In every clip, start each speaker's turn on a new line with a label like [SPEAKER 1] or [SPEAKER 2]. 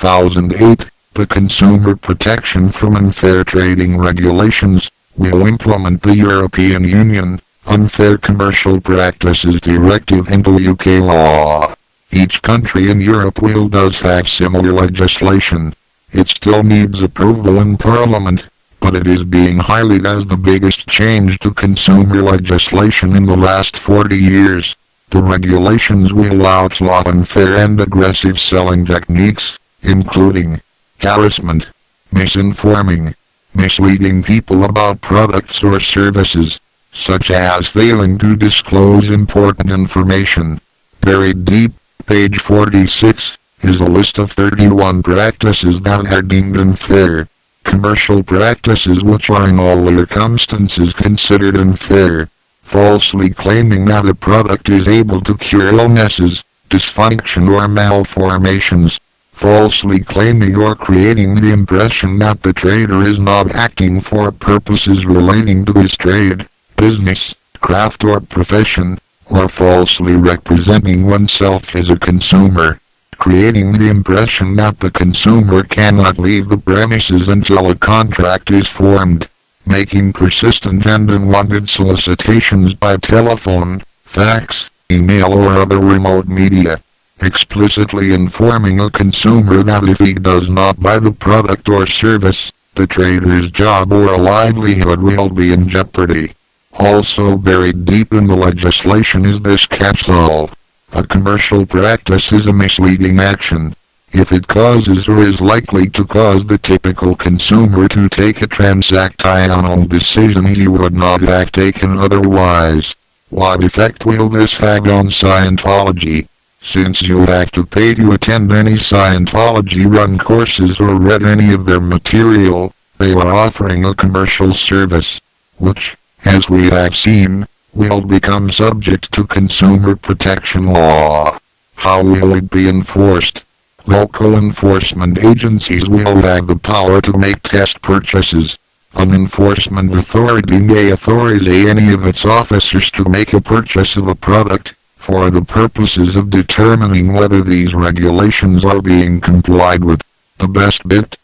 [SPEAKER 1] 2008, the Consumer Protection from Unfair Trading Regulations will implement the European Union Unfair Commercial Practices Directive into UK law. Each country in Europe does have similar legislation. It still needs approval in Parliament, but it is being highlighted as the biggest change to consumer legislation in the last 40 years. The regulations will outlaw unfair and aggressive selling techniques, including harassment, misinforming, misleading people about products or services, such as failing to disclose important information. Buried deep, page 46, is a list of 31 practices that are deemed unfair. Commercial practices which are in all circumstances considered unfair. Falsely claiming that a product is able to cure illnesses, dysfunction or malformations. Falsely claiming or creating the impression that the trader is not acting for purposes relating to his trade, business, craft or profession, or falsely representing oneself as a consumer. Creating the impression that the consumer cannot leave the premises until a contract is formed. Making persistent and unwanted solicitations by telephone, fax, email or other remote media. Explicitly informing a consumer that if he does not buy the product or service, the trader's job or livelihood will be in jeopardy. Also buried deep in the legislation is this catch-all. A commercial practice is a misleading action if it causes or is likely to cause the typical consumer to take a transactional decision he would not have taken otherwise. What effect will this have on Scientology? Since you have to pay to attend any Scientology-run courses or read any of their material, they are offering a commercial service, which, as we have seen, will become subject to consumer protection law. How will it be enforced? Local enforcement agencies will have the power to make test purchases. An enforcement authority may authorize any of its officers to make a purchase of a product, for the purposes of determining whether these regulations are being complied with. The best bit?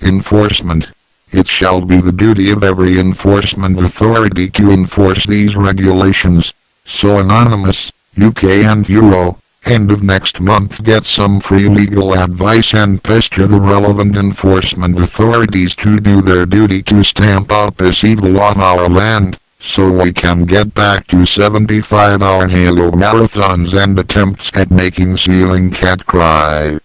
[SPEAKER 1] Enforcement. It shall be the duty of every enforcement authority to enforce these regulations. So Anonymous, UK and Euro, end of next month get some free legal advice and pester the relevant enforcement authorities to do their duty to stamp out this evil on our land, so we can get back to 75-hour Halo marathons and attempts at making ceiling cat cry.